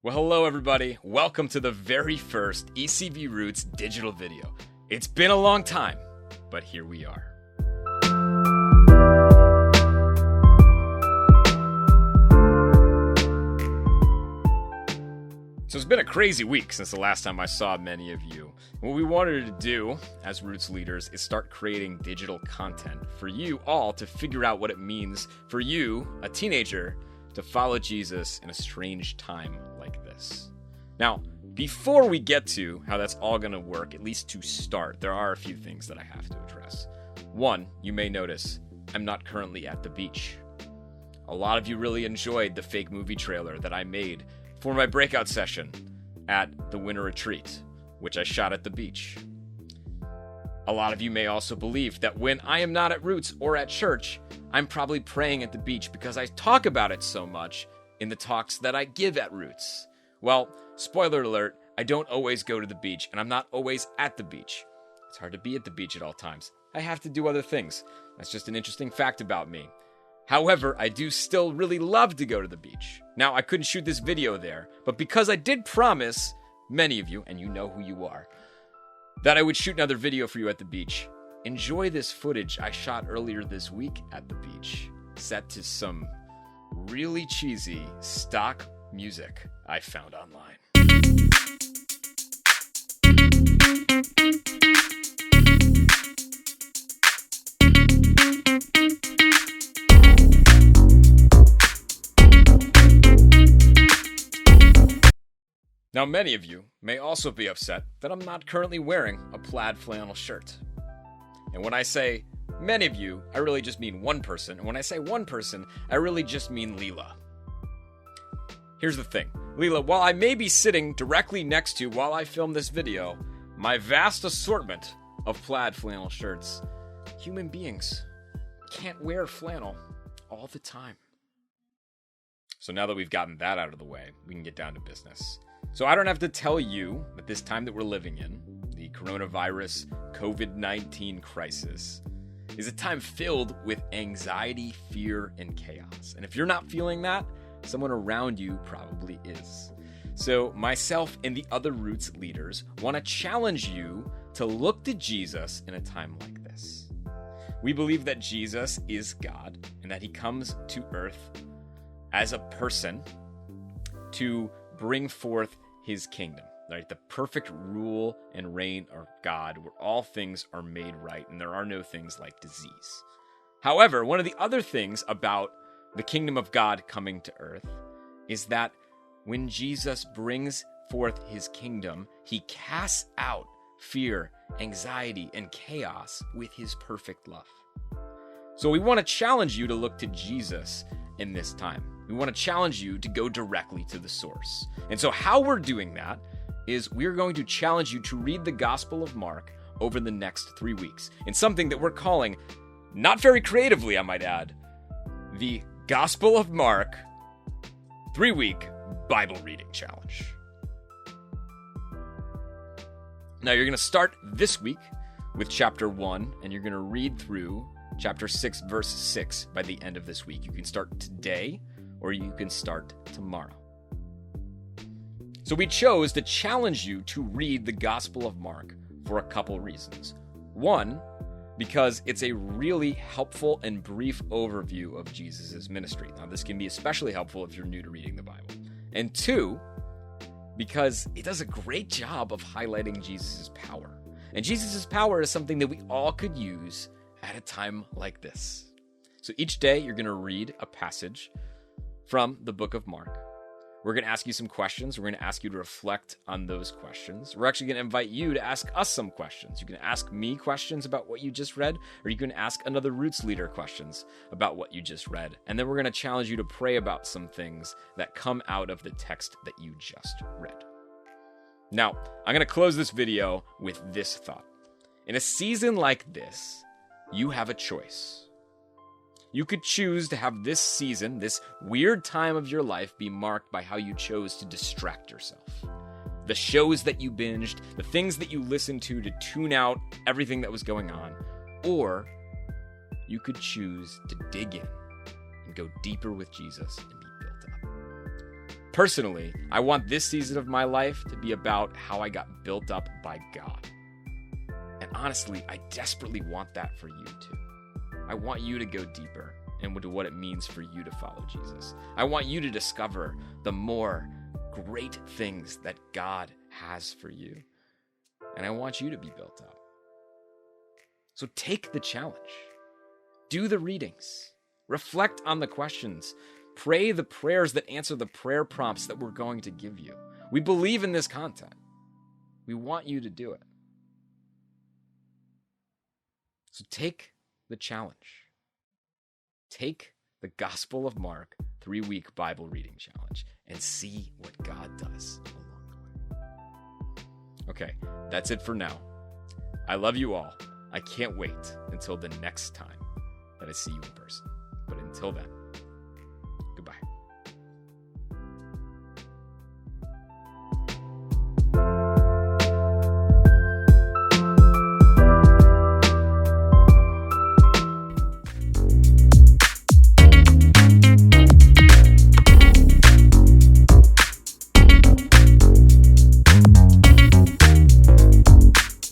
Well, hello everybody. Welcome to the very first ECV Roots digital video. It's been a long time, but here we are. So it's been a crazy week since the last time I saw many of you. What we wanted to do as Roots leaders is start creating digital content for you all to figure out what it means for you, a teenager, to follow Jesus in a strange time like this. Now, before we get to how that's all going to work, at least to start, there are a few things that I have to address. One, you may notice I'm not currently at the beach. A lot of you really enjoyed the fake movie trailer that I made for my breakout session at the winter retreat, which I shot at the beach. A lot of you may also believe that when I am not at Roots or at church, I'm probably praying at the beach because I talk about it so much in the talks that I give at Roots. Well, spoiler alert, I don't always go to the beach, and I'm not always at the beach. It's hard to be at the beach at all times. I have to do other things. That's just an interesting fact about me. However, I do still really love to go to the beach. Now, I couldn't shoot this video there, but because I did promise many of you, and you know who you are, that I would shoot another video for you at the beach, enjoy this footage I shot earlier this week at the beach, set to some really cheesy stock music I found online. Now, many of you may also be upset that I'm not currently wearing a plaid flannel shirt. And when I say many of you, I really just mean one person. And when I say one person, I really just mean Leela. Here's the thing. Leela, while I may be sitting directly next to you while I film this video, my vast assortment of plaid flannel shirts, human beings can't wear flannel all the time. So now that we've gotten that out of the way, we can get down to business. So I don't have to tell you that this time that we're living in, the coronavirus COVID-19 crisis, is a time filled with anxiety, fear, and chaos. And if you're not feeling that, someone around you probably is. So myself and the other Roots leaders want to challenge you to look to Jesus in a time like this. We believe that Jesus is God and that he comes to earth as a person to bring forth his kingdom, right? The perfect rule and reign of God, where all things are made right and there are no things like disease. However, one of the other things about the kingdom of God coming to earth is that when Jesus brings forth his kingdom, he casts out fear, anxiety, and chaos with his perfect love. So we want to challenge you to look to Jesus in this time. We want to challenge you to go directly to the source. And so how we're doing that is we're going to challenge you to read the Gospel of Mark over the next 3 weeks in something that we're calling, not very creatively, I might add, the Gospel of Mark 3-week Bible reading challenge. Now you're going to start this week with chapter 1, and you're going to read through chapter 6, verse 6 by the end of this week. You can start today, or you can start tomorrow. So we chose to challenge you to read the Gospel of Mark for a couple reasons. One, because it's a really helpful and brief overview of Jesus' ministry. Now, this can be especially helpful if you're new to reading the Bible. And two, because it does a great job of highlighting Jesus' power. And Jesus' power is something that we all could use at a time like this. So each day, you're going to read a passage from the book of Mark. We're going to ask you some questions. We're going to ask you to reflect on those questions. We're actually going to invite you to ask us some questions. You can ask me questions about what you just read, or you can ask another Roots leader questions about what you just read. And then we're going to challenge you to pray about some things that come out of the text that you just read. Now, I'm going to close this video with this thought. In a season like this, you have a choice. You could choose to have this season, this weird time of your life, be marked by how you chose to distract yourself. The shows that you binged, the things that you listened to tune out everything that was going on. Or you could choose to dig in and go deeper with Jesus and be built up. Personally, I want this season of my life to be about how I got built up by God. And honestly, I desperately want that for you too. I want you to go deeper into what it means for you to follow Jesus. I want you to discover the more great things that God has for you. And I want you to be built up. So take the challenge. Do the readings. Reflect on the questions. Pray the prayers that answer the prayer prompts that we're going to give you. We believe in this content. We want you to do it. So take the challenge. Take the Gospel of Mark 3-week Bible reading challenge and see what God does along the way. Okay, that's it for now. I love you all. I can't wait until the next time that I see you in person. But until then,